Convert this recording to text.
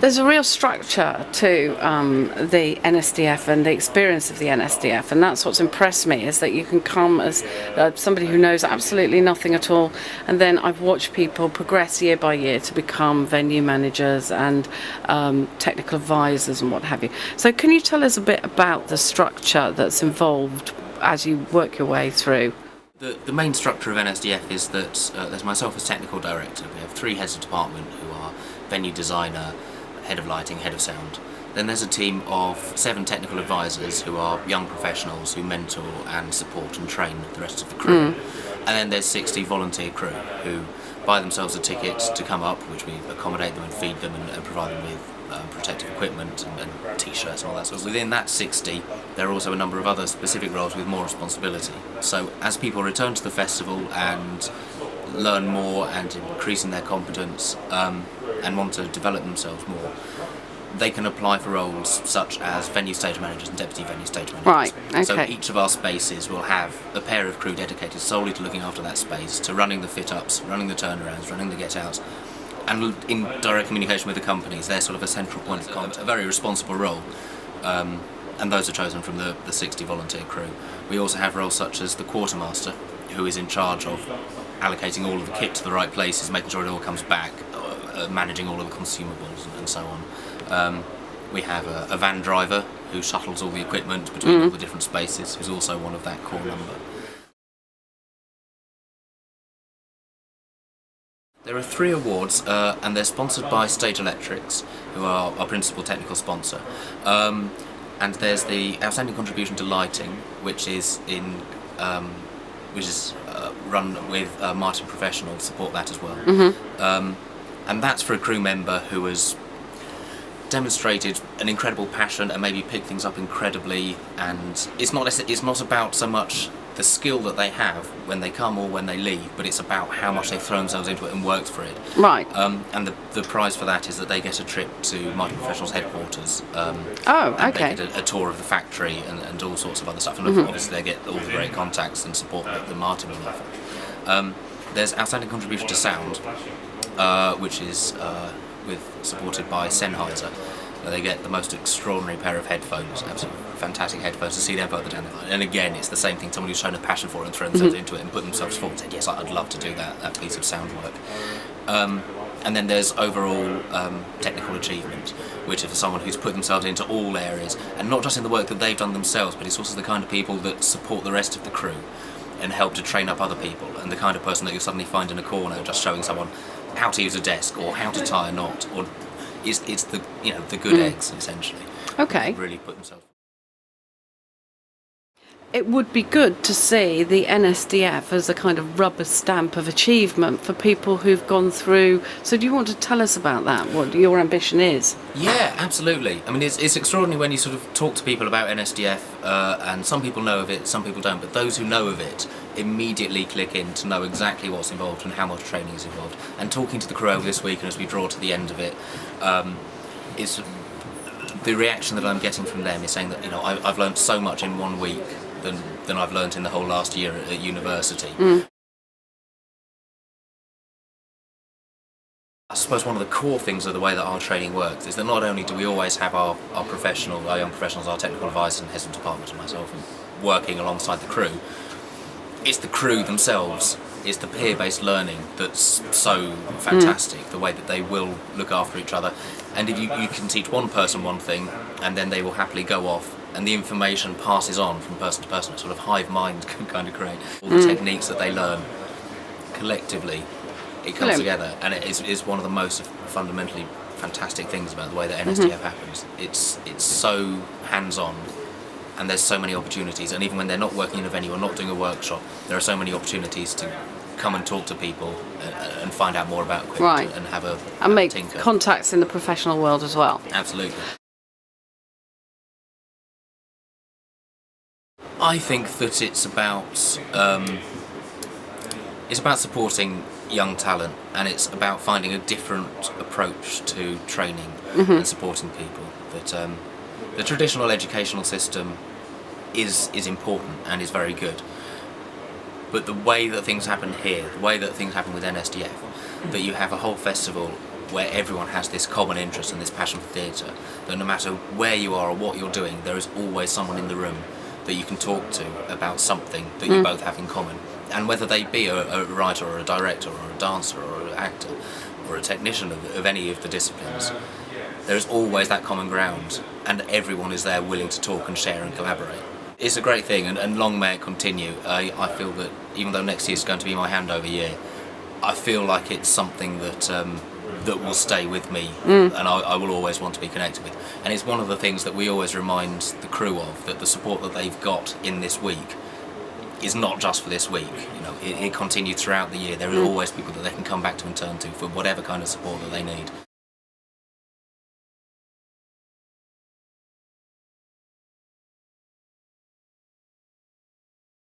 There's a real structure to the NSDF and the experience of the NSDF, and that's what's impressed me, is that you can come as somebody who knows absolutely nothing at all, and then I've watched people progress year by year to become venue managers and technical advisors and what have you. So can you tell us a bit about the structure that's involved as you work your way through? The main structure of NSDF is that there's myself as technical director. We have 3 heads of department who are venue designer, head of lighting, head of sound. Then there's a team of 7 technical advisors who are young professionals who mentor and support and train the rest of the crew. And then there's 60 volunteer crew who buy themselves a ticket to come up, which we accommodate them and feed them and provide them with protective equipment and t-shirts and all that sort of. Within that 60, there are also a number of other specific roles with more responsibility. So as people return to the festival and learn more and increase in their competence and want to develop themselves more, they can apply for roles such as venue stage managers and deputy venue stage managers. Right, okay. So each of our spaces will have a pair of crew dedicated solely to looking after that space, to running the fit-ups, running the turnarounds, running the get-outs, and in direct communication with the companies. They're sort of a central point of contact, a very responsible role. And those are chosen from the 60 volunteer crew. We also have roles such as the quartermaster, who is in charge of allocating all of the kit to the right places, making sure it all comes back, managing all of the consumables and so on. We have a van driver who shuttles all the equipment between all the different spaces, who's also one of that core number. There are 3 awards, and they're sponsored by Stage Electrics, who are our principal technical sponsor. And there's the Outstanding Contribution to Lighting, which is run with Martin Professional to support that as well. And that's for a crew member who has demonstrated an incredible passion and maybe picked things up incredibly. And it's not about so much the skill that they have when they come or when they leave, but it's about how much they've thrown themselves into it and worked for it. Right. And the prize for that is that they get a trip to Martin Professional's headquarters. Oh, okay. They get a tour of the factory and all sorts of other stuff. And obviously they get all the great contacts and support that Martin will offer. There's Outstanding Contribution to Sound, which is supported by Sennheiser. They get the most extraordinary pair of headphones, absolutely fantastic headphones to see them further down the line. And again, it's the same thing, someone who's shown a passion for it and thrown themselves into it and put themselves forward and said, yes, I'd love to do that piece of sound work. And then there's overall technical achievement, which is for someone who's put themselves into all areas, and not just in the work that they've done themselves, but it's also the kind of people that support the rest of the crew and help to train up other people, and the kind of person that you'll suddenly find in a corner just showing someone how to use a desk or how to tie a knot, or it's the the good eggs essentially. Okay. Really put themselves. It would be good to see the NSDF as a kind of rubber stamp of achievement for people who've gone through. So do you want to tell us about that, what your ambition is? Yeah, absolutely. I mean, it's extraordinary when you sort of talk to people about NSDF, and some people know of it, some people don't, but those who know of it immediately click in to know exactly what's involved and how much training is involved. And talking to the crew over this week, and as we draw to the end of it, is the reaction that I'm getting from them is saying that I've learned so much in 1 week than I've learnt in the whole last year at university. I suppose one of the core things of the way that our training works is that not only do we always have our young professionals, our technical advisors and heads of department and myself working alongside the crew, it's the crew themselves, it's the peer-based learning that's so fantastic, the way that they will look after each other. And if you can teach one person one thing, and then they will happily go off, and the information passes on from person to person, a sort of hive mind can kind of create. All the techniques that they learn collectively, it comes together, and it is one of the most fundamentally fantastic things about the way that NSDF happens. It's so hands-on, and there's so many opportunities, and even when they're not working in a venue or not doing a workshop, there are so many opportunities to come and talk to people and find out more about equipment, and have and make tinker. Contacts in the professional world as well. Absolutely. I think that it's about supporting young talent, and it's about finding a different approach to training and supporting people. That the traditional educational system is important and is very good, but the way that things happen here, the way that things happen with NSDF, that you have a whole festival where everyone has this common interest and this passion for theatre, that no matter where you are or what you're doing, there is always someone in the room that you can talk to about something that you both have in common. And whether they be a writer or a director or a dancer or an actor or a technician of any of the disciplines, there is always that common ground, and everyone is there willing to talk and share and collaborate. It's a great thing, and long may it continue. I feel that even though next year is going to be my handover year, I feel like it's something that will stay with me, and I will always want to be connected with. And it's one of the things that we always remind the crew of, that the support that they've got in this week is not just for this week. You know, it continues throughout the year. There are always people that they can come back to and turn to for whatever kind of support that they need.